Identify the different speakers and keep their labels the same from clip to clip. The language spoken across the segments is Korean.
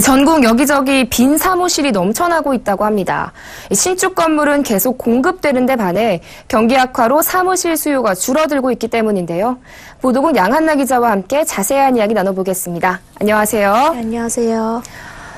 Speaker 1: 전국 여기저기 빈 사무실이 넘쳐나고 있다고 합니다. 신축 건물은 계속 공급되는 데 반해 경기 악화로 사무실 수요가 줄어들고 있기 때문인데요. 보도국 양한나 기자와 함께 자세한 이야기 나눠보겠습니다. 안녕하세요.
Speaker 2: 네, 안녕하세요.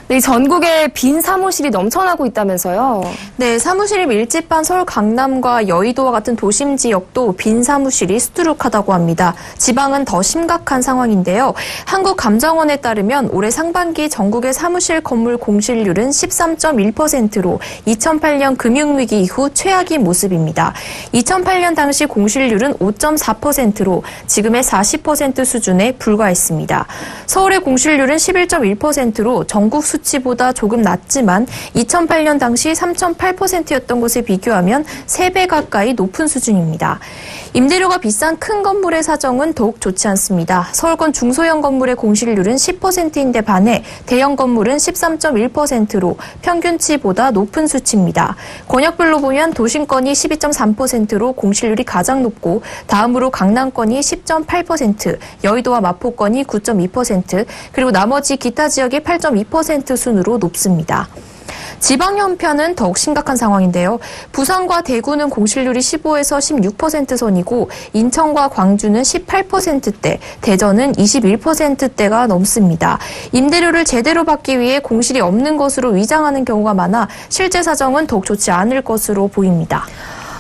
Speaker 1: 네, 전국에 빈 사무실이 넘쳐나고 있다면서요?
Speaker 2: 네, 사무실이 밀집한 서울 강남과 여의도와 같은 도심 지역도 빈 사무실이 수두룩하다고 합니다. 지방은 더 심각한 상황인데요. 한국감정원에 따르면 올해 상반기 전국의 사무실 건물 공실률은 13.1%로 2008년 금융위기 이후 최악인 모습입니다. 2008년 당시 공실률은 5.4%로 지금의 40% 수준에 불과했습니다. 서울의 공실률은 11.1%로 전국 수치보다 조금 낮지만 2008년 당시 3.8%였던 것에 비교하면 3배 가까이 높은 수준입니다. 임대료가 비싼 큰 건물의 사정은 더욱 좋지 않습니다. 서울권 중소형 건물의 공실률은 10%인데 반해 대형 건물은 13.1%로 평균치보다 높은 수치입니다. 권역별로 보면 도심권이 12.3%로 공실률이 가장 높고 다음으로 강남권이 10.8%, 여의도와 마포권이 9.2%, 그리고 나머지 기타 지역이 8.2% 순으로 높습니다. 지방 현편은 더욱 심각한 상황인데요. 부산과 대구는 공실률이 15에서 16% 선이고 인천과 광주는 18%대, 대전은 21%대가 넘습니다. 임대료를 제대로 받기 위해 공실이 없는 것으로 위장하는 경우가 많아 실제 사정은 더욱 좋지 않을 것으로 보입니다.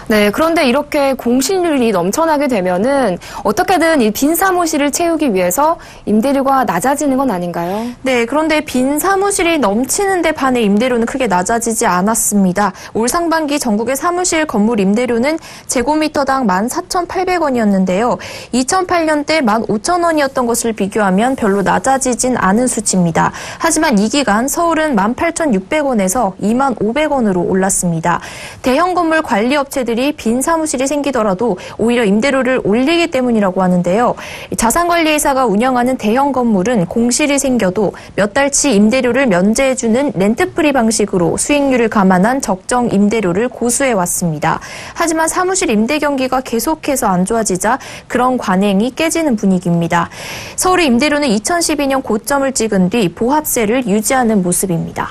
Speaker 1: 네, 그런데 이렇게 공실률이 넘쳐나게 되면은 어떻게든 이 빈 사무실을 채우기 위해서 임대료가 낮아지는 건 아닌가요?
Speaker 2: 네, 그런데 빈 사무실이 넘치는 데 반해 임대료는 크게 낮아지지 않았습니다. 올 상반기 전국의 사무실 건물 임대료는 제곱미터당 14,800원이었는데요. 2008년 때 15,000원이었던 것을 비교하면 별로 낮아지진 않은 수치입니다. 하지만 이 기간 서울은 18,600원에서 25,500원으로 올랐습니다. 대형 건물 관리업체들이 빈 사무실이 생기더라도 오히려 임대료를 올리기 때문이라고 하는데요. 자산관리회사가 운영하는 대형 건물은 공실이 생겨도 몇 달치 임대료를 면제해주는 렌트프리 방식으로 수익률을 감안한 적정 임대료를 고수해왔습니다. 하지만 사무실 임대 경기가 계속해서 안 좋아지자 그런 관행이 깨지는 분위기입니다. 서울의 임대료는 2012년 고점을 찍은 뒤 보합세를 유지하는 모습입니다.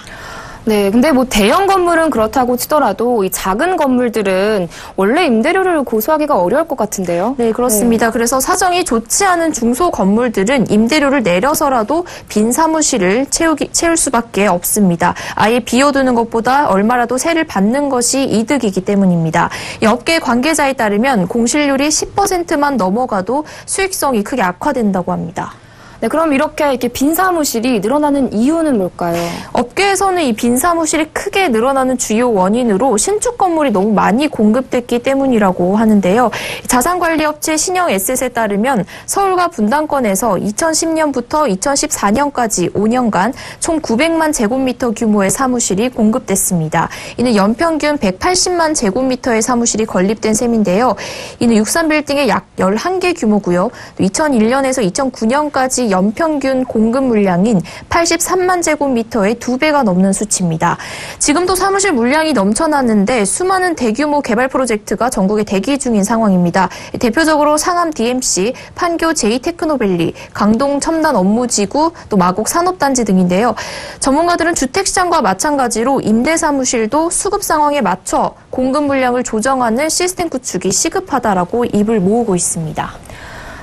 Speaker 1: 네, 근데 뭐 대형 건물은 그렇다고 치더라도 이 작은 건물들은 원래 임대료를 고수하기가 어려울 것 같은데요.
Speaker 2: 네, 그렇습니다. 그래서 사정이 좋지 않은 중소 건물들은 임대료를 내려서라도 빈 사무실을 채울 수밖에 없습니다. 아예 비워두는 것보다 얼마라도 세를 받는 것이 이득이기 때문입니다. 이 업계 관계자에 따르면 공실률이 10%만 넘어가도 수익성이 크게 악화된다고 합니다.
Speaker 1: 네, 그럼 이렇게 빈 사무실이 늘어나는 이유는 뭘까요?
Speaker 2: 업계에서는 이 빈 사무실이 크게 늘어나는 주요 원인으로 신축 건물이 너무 많이 공급됐기 때문이라고 하는데요. 자산관리업체 신영에셋에 따르면 서울과 분당권에서 2010년부터 2014년까지 5년간 총 900만 제곱미터 규모의 사무실이 공급됐습니다. 이는 연평균 180만 제곱미터의 사무실이 건립된 셈인데요. 이는 63빌딩의 약 11개 규모고요. 2001년에서 2009년까지 연평균 공급 물량인 83만 제곱미터의 2배가 넘는 수치입니다. 지금도 사무실 물량이 넘쳐나는데 수많은 대규모 개발 프로젝트가 전국에 대기 중인 상황입니다. 대표적으로 상암 DMC, 판교 제2테크노밸리, 강동 첨단 업무지구, 또 마곡 산업단지 등인데요. 전문가들은 주택시장과 마찬가지로 임대사무실도 수급 상황에 맞춰 공급 물량을 조정하는 시스템 구축이 시급하다라고 입을 모으고 있습니다.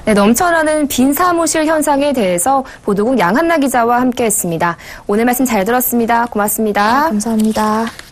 Speaker 1: 네, 넘쳐나는 빈 사무실 현상에 대해서 보도국 양한나 기자와 함께했습니다. 오늘 말씀 잘 들었습니다. 고맙습니다.
Speaker 2: 감사합니다.